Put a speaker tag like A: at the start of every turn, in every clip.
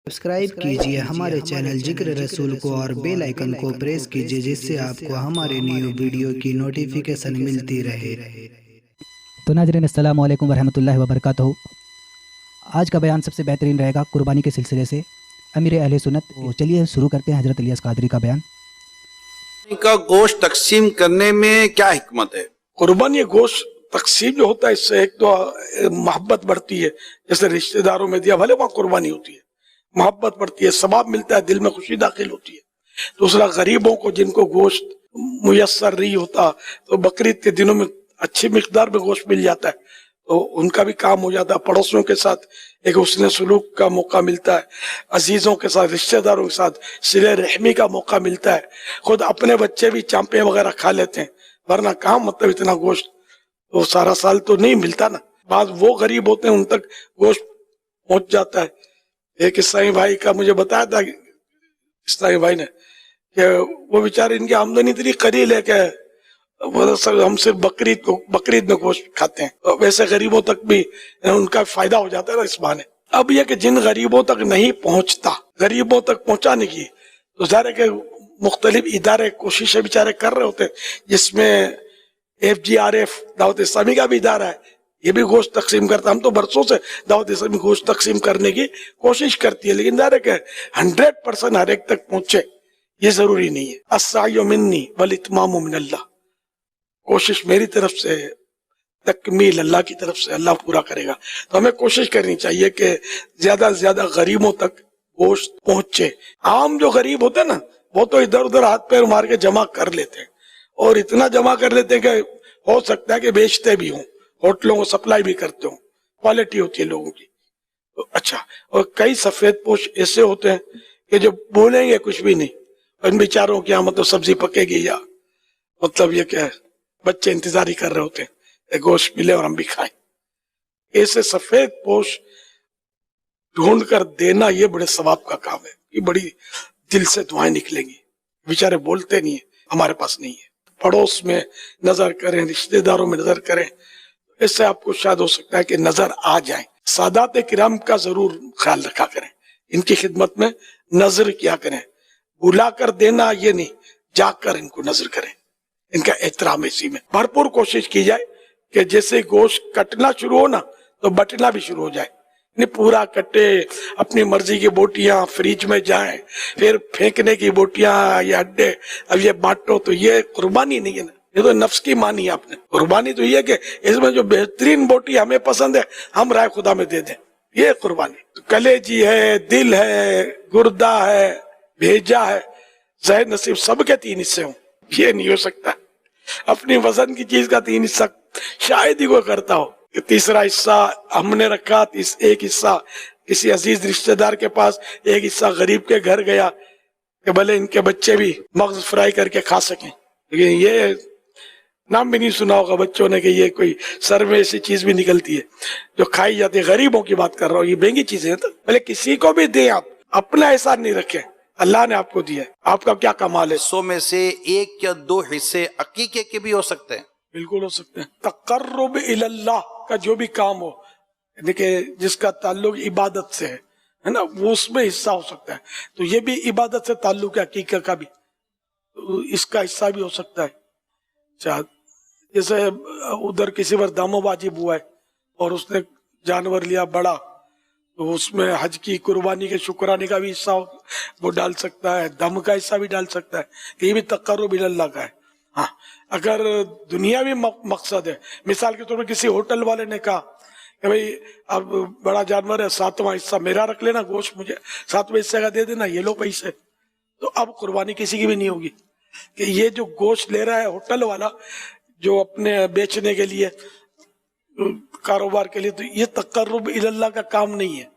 A: Subscribe कीजिए हमारे channel जिक्र रसूल को और बेल आइकन को प्रेस कीजिए जिससे आपको हमारे न्यू वीडियो की नोटिफिकेशन मिलती रहे।
B: तो नाज़रीन अस्सलाम वालेकुम वरहमतुल्लाहि वबरकातुहू। आज का बयान सबसे बेहतरीन रहेगा कुर्बानी के सिलसिले से अमीर अहले सुन्नत। तो चलिए शुरू करते हैं हज़रत इलियास कादरी का बयान।
C: का गोश्त तकसीम करने में क्या हिकमत है?
D: कुर्बानी गोश्त तकसीम जो होता है इससे एक तो मोहब्बत बढ़ती है, जैसे रिश्तेदारों में दिया भले वहाँ कुर्बानी होती है, मोहब्बत बढ़ती है, सवाब मिलता है, दिल में खुशी दाखिल होती है। दूसरा गरीबों को जिनको गोश्त मुयस्सर नहीं होता तो बकरीद के दिनों में अच्छी मिकदार में गोश्त मिल जाता है तो उनका भी काम हो जाता है। पड़ोसियों के साथ एक हुस्न सुलूक का मौका मिलता है, अजीजों के साथ रिश्तेदारों के साथ सिले रहमी का मौका मिलता है। खुद अपने बच्चे भी चांपे वगैरह खा लेते हैं, वरना कहाँ मतलब इतना गोश्त तो सारा साल तो नहीं मिलता ना। बाद वो गरीब होते हैं उन तक गोश्त पहुंच जाता है। एक ईसाई भाई का मुझे बताया था ईसाई भाई ने कि वो बेचारे इनकी आमदनी इतनी कलील है कि हम सिर्फ बकरीद में गोश्त खाते हैं, तो वैसे गरीबों तक भी उनका फायदा हो जाता है ना इस बहाने। अब यह कि जिन गरीबों तक नहीं पहुंचता, गरीबों तक पहुंचाने की तो ज़ाहिर है कि मुख्तलिफ इदारे कोशिशें बेचारे कर रहे होते हैं, जिसमें FGRF दावत इस्लामी का भी इदारा है, ये भी गोश्त तकसीम करता है। हम तो बरसों से दावत इस्लामी गोश्त तकसीम करने की कोशिश करती है, लेकिन ज़ाहिर है कि 100% हर एक तक पहुंचे ये जरूरी नहीं है। अस्सायु मिन्नी वल इत्मामु मिनल्लाह, कोशिश मेरी तरफ से, तकमील अल्लाह की तरफ से, अल्लाह पूरा करेगा। तो हमें कोशिश करनी चाहिए कि ज्यादा से ज्यादा गरीबों तक गोश्त पहुंचे। आम जो गरीब होते हैं ना वो तो इधर उधर हाथ पैर मार के जमा कर लेते हैं, और इतना जमा कर लेते हैं कि हो सकता है कि बेचते भी हों, होटलों को सप्लाई भी करते हों, क्वालिटी होती है लोगों की। तो अच्छा, और कई सफेद पोश ऐसे होते हैं कि जो बोलेंगे कुछ भी नहीं, इन बेचारों की मतलब सब्जी पकेगी या मतलब ये क्या है, बच्चे इंतजार ही कर रहे होते हैं गोश्त मिले और हम भी खाएं। ऐसे सफेद पोश ढूंढ कर देना ये बड़े सवाब का काम है, ये बड़ी दिल से दुआएं निकलेंगी। बेचारे बोलते नहीं है, हमारे पास नहीं है। पड़ोस में नजर करें, रिश्तेदारों में नजर करें, इससे आपको शायद हो सकता है कि नजर आ जाए। सादात किराम का जरूर ख्याल रखा करें, इनकी खिदमत में नजर किया करें। बुला कर देना ये नहीं, जाकर इनको नजर करें, इनका एहतराम इसी में। भरपूर कोशिश की जाए कि जैसे गोश्त कटना शुरू हो ना तो बटना भी शुरू हो जाए, नहीं पूरा कटे, अपनी मर्जी की बोटियां फ्रिज में जाएं, फिर फेंकने की बोटियां या अड्डे अब ये बांटो, तो ये कुर्बानी नहीं है ना, ये तो नफ्स की मानी है आपने। कुर्बानी तो ये कि इसमें जो बेहतरीन बोटी हमें पसंद है हम राय खुदा में दे दें, ये कुर्बानी। तो कलेजी है, दिल है, गुर्दा है, भेजा है, ज़हर नसीब सबके 3 हिस्से हों, ये नहीं हो सकता। अपनी वजन की चीज का 3 हिस्सा शायद ही कोई करता हो कि तीसरा हिस्सा हमने रखा, एक हिस्सा किसी अजीज रिश्तेदार के पास, एक हिस्सा गरीब के घर गया कि भले इनके बच्चे भी मगज फ्राई करके खा सकें। लेकिन ये नाम भी नहीं सुना होगा बच्चों ने कि ये कोई सर में ऐसी चीज भी निकलती है जो खाई जाती है। गरीबों की बात कर रहा हूँ, ये महंगी चीजें हैं, तो भले किसी को भी दें, आप अपना एहसान नहीं रखें, अल्लाह ने आपको दिया है, आपका क्या कमाल है।
C: 100 में से 1 या 2 हिस्से अकीके के भी हो सकते हैं,
D: बिल्कुल हो सकते हैं। तकर्रुब इल्लाह का जो भी काम हो, देखिए जिसका ताल्लुक इबादत से है ना, वो उसमें हिस्सा हो सकता है। तो ये भी इबादत से ताल्लुक है, अकीका का भी, तो इसका हिस्सा भी हो सकता है। शायद जैसे उधर किसी पर दामो वाजिब हुआ है और उसने जानवर लिया बड़ा, तो उसमें हज की कुर्बानी के शुक्राने का भी हिस्सा वो डाल सकता है, दम का हिस्सा भी डाल सकता है। ये भी तकर्रुब इल्लाह का है। हाँ, अगर दुनियावी मकसद है, मिसाल के तौर पर किसी होटल वाले ने कहा कि भाई अब बड़ा जानवर है, 7वां हिस्सा मेरा रख लेना, गोश्त मुझे 7वें हिस्से का दे देना, ये लो पैसे, तो अब कुर्बानी किसी की भी नहीं होगी। कि ये जो गोश्त ले रहा है होटल वाला जो अपने बेचने के लिए, कारोबार के लिए, तो ये तकर्रुब इल्लाह का काम नहीं है,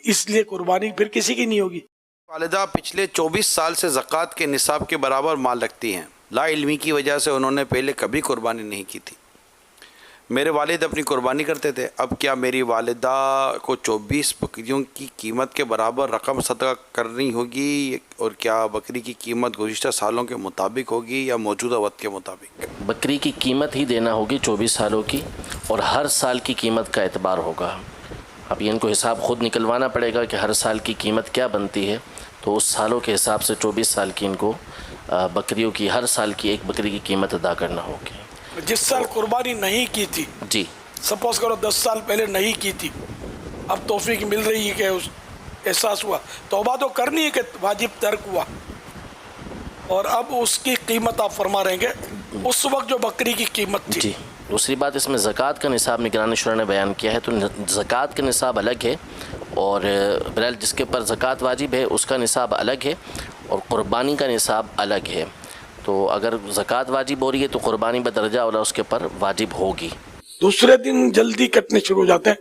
D: इसलिए कुर्बानी फिर किसी की नहीं होगी।
C: वालिदा पिछले 24 साल से ज़कात के निसाब के बराबर माल रखती हैं। ला इल्मी की वजह से उन्होंने पहले कभी कुर्बानी नहीं की थी। मेरे वालिद अपनी कुर्बानी करते थे, अब क्या मेरी वालिदा को 24 बकरियों की कीमत के बराबर रकम सदका करनी होगी, और क्या बकरी की कीमत गुज़िश्ता सालों के मुताबिक होगी या मौजूदा वक्त के मुताबिक?
E: बकरी की कीमत ही देना होगी 24 सालों की, और हर साल की कीमत का एतबार होगा। اب یہ ان کو حساب خود نکلوانا پڑے گا کہ ہر سال کی قیمت کیا بنتی ہے، تو اس سالوں کے حساب سے 24 سال کی ان کو بکریوں کی ہر سال کی ایک بکری کی قیمت ادا کرنا ہوگی۔
D: جس سال قربانی نہیں کی تھی،
E: جی
D: سپوز کرو 10 سال پہلے نہیں کی تھی، اب توفیق مل رہی ہے کہ احساس ہوا، توبہ تو کرنی ہے کہ واجب ترک ہوا، اور اب اس کی قیمت آپ فرما رہے ہیں اس وقت جو بکری کی قیمت تھی۔
E: جی دوسری بات، اس میں زکوٰۃ کا نصاب نگران شورا نے بیان کیا ہے، تو زکوٰۃ کا نصاب الگ ہے، اور بہرحال جس کے پر زکوٰۃ واجب ہے اس کا نصاب الگ ہے، اور قربانی کا نصاب الگ ہے۔ تو اگر زکوٰۃ واجب ہو رہی ہے تو قربانی بدرجہ اولا اس کے پر واجب ہوگی۔
D: دوسرے دن جلدی کٹنے شروع ہو جاتے ہیں۔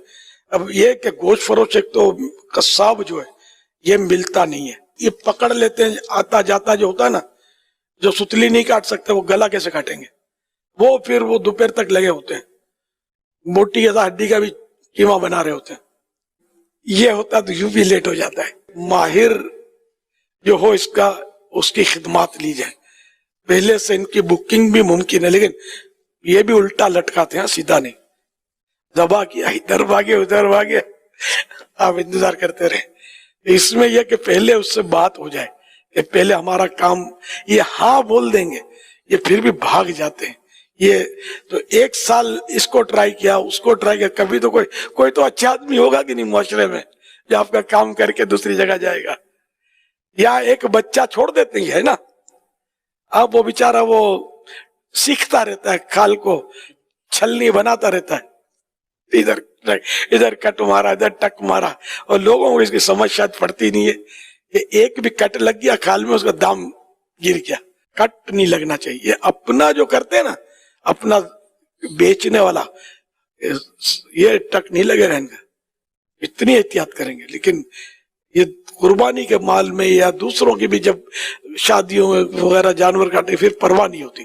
D: اب یہ کہ گوشت فروش ایک تو قصاب جو ہے یہ ملتا نہیں ہے، یہ پکڑ لیتے ہیں، آتا جاتا جو ہوتا ہے نا، جو ستلی نہیں کاٹ سکتے وہ گلا کیسے کاٹیں گے، وہ پھر وہ دوپہر تک لگے ہوتے ہیں، موٹی ہڈی کا بھی قیمہ بنا رہے ہوتے ہیں۔ یہ ہوتا تو یوں بھی لیٹ ہو جاتا ہے۔ ماہر جو ہو اس کی خدمات لی جائے، پہلے سے ان کی بکنگ بھی ممکن ہے، لیکن یہ بھی الٹا لٹکاتے ہیں، سیدھا نہیں، ذبح کیا ادھر بھاگے ادھر بھاگے، آپ انتظار کرتے رہے۔ اس میں یہ کہ پہلے اس سے بات ہو جائے کہ پہلے ہمارا کام، یہ ہاں بول دیں گے، یہ پھر بھی بھاگ جاتے ہیں۔ یہ تو ایک سال اس کو ٹرائی کیا، اس کو ٹرائی کیا، کبھی تو کوئی تو اچھا آدمی ہوگا کہ نہیں معاشرے میں جو آپ کا کام کر کے دوسری جگہ جائے گا، یا ایک بچہ چھوڑ دیتے ہیں نا، اب وہ بیچارہ وہ سیکھتا رہتا ہے، کھال کو چھلنی بناتا رہتا ہے، ادھر کٹ مارا ادھر ٹک مارا، اور لوگوں کو اس کی سمجھ شاید پڑتی نہیں ہے کہ ایک بھی کٹ لگ گیا کھال میں اس کا دام گر گیا۔ کٹ نہیں لگنا چاہیے۔ یہ اپنا جو کرتے ہیں نا، اپنا بیچنے والا، یہ ٹک نہیں لگے گا ان کا، اتنی احتیاط کریں گے۔ لیکن یہ قربانی کے مال میں یا دوسروں کی بھی جب شادیوں میں وغیرہ جانور کاٹے پھر پرواہ نہیں ہوتی،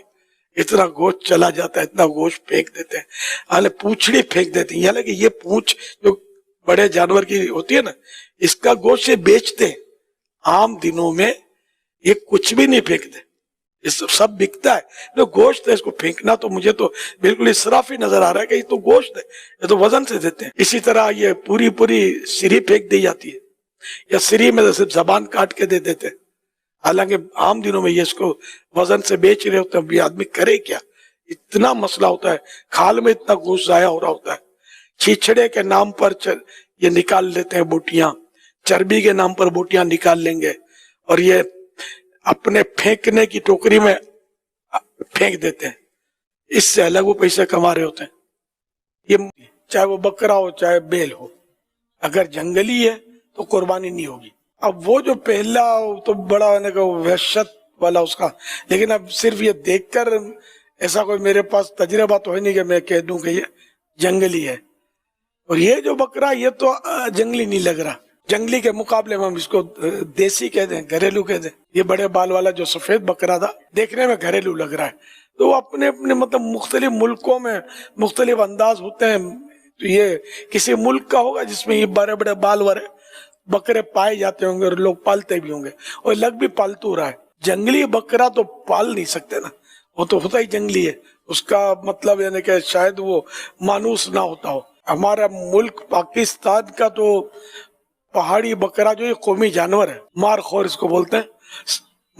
D: اتنا گوشت چلا جاتا ہے، اتنا گوشت پھینک دیتے ہیں، حالانکہ پونچھڑی پھینک دیتے ہیں، حالانکہ یہ پونچھ جو بڑے جانور کی ہوتی ہے نا، اس کا گوشت یہ بیچتے ہیں۔ عام دنوں میں یہ کچھ بھی نہیں پھینکتے، یہ سب بکتا ہے، جو گوشت ہے اس کو پھینکنا تو مجھے تو بالکل اسرافی نظر آ رہا ہے کہ یہ تو گوشت ہے، یہ تو وزن سے دیتے ہیں۔ اسی طرح یہ پوری سری پھینک دی جاتی ہے، یا سری میں صرف زبان کاٹ کے دے دیتے ہیں، حالانکہ عام دنوں میں یہ اس کو وزن سے بیچ رہے ہوتے ہیں۔ یہ آدمی کرے کیا، اتنا مسئلہ ہوتا ہے، کھال میں اتنا گوشت ضائع ہو رہا ہوتا ہے۔ چھچڑے کے نام پر یہ نکال لیتے ہیں بوٹیاں، چربی کے نام پر بوٹیاں نکال لیں گے، اور یہ اپنے پھینکنے کی ٹوکری میں پھینک دیتے ہیں، اس سے الگ وہ پیسے کما رہے ہوتے ہیں۔ یہ چاہے وہ بکرا ہو چاہے بیل ہو، اگر جنگلی ہے تو قربانی نہیں ہوگی۔ اب وہ جو پہلا تو بڑا ہونے کا وحشت والا اس کا، لیکن اب صرف یہ دیکھ کر ایسا کوئی میرے پاس تجربہ تو ہے نہیں کہ میں کہہ دوں کہ یہ جنگلی ہے۔ اور یہ جو بکرا یہ تو جنگلی نہیں لگ رہا، جنگلی کے مقابلے میں ہم اس کو دیسی کہہ دیں، گھریلو کہہ دیں۔ یہ بڑے بال والا جو سفید بکرا تھا دیکھنے میں گھریلو لگ رہا ہے، تو وہ اپنے مطلب مختلف ملکوں میں مختلف انداز ہوتے ہیں۔ تو یہ کسی ملک کا ہوگا جس میں یہ بڑے بڑے بال والے بکرے پائے جاتے ہوں گے اور لوگ پالتے بھی ہوں گے، اور لگ بھی پالتو رہا ہے۔ جنگلی بکرا تو پال نہیں سکتے نا، وہ تو ہوتا ہی جنگلی ہے، اس کا مطلب یعنی کہ شاید وہ مانوس نہ ہوتا ہو۔ ہمارا ملک پاکستان کا تو پہاڑی بکرا جو یہ قومی جانور ہے، مار خور اس کو بولتے ہیں۔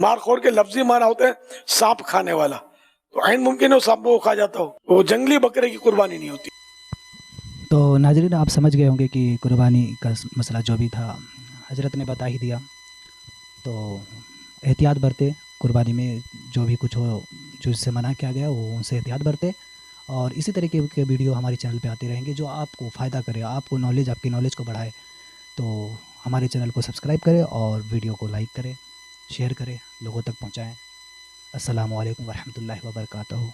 D: مار خور کے لفظی معنی ہوتے ہیں سانپ کھانے والا، تو عین ممکن ہے وہ سانپ کو کھا جاتا ہو، وہ جنگلی بکرے کی قربانی نہیں ہوتی۔
B: تو ناظرین آپ سمجھ گئے ہوں گے کہ قربانی کا مسئلہ جو بھی تھا حضرت نے بتا ہی دیا۔ تو احتیاط برتے، قربانی میں جو بھی کچھ ہو جو اس سے منع کیا گیا وہ ان سے احتیاط برتے، اور اسی طریقے کے ویڈیو ہمارے چینل پہ آتے رہیں گے جو آپ کو فائدہ کرے، آپ کو نالج، آپ کی نالج کو بڑھائے۔ تو ہمارے چینل کو سبسکرائب کریں اور ویڈیو کو لائک کریں، شیئر کریں، لوگوں تک پہنچائیں۔ السلام علیکم ورحمۃ اللہ وبرکاتہ۔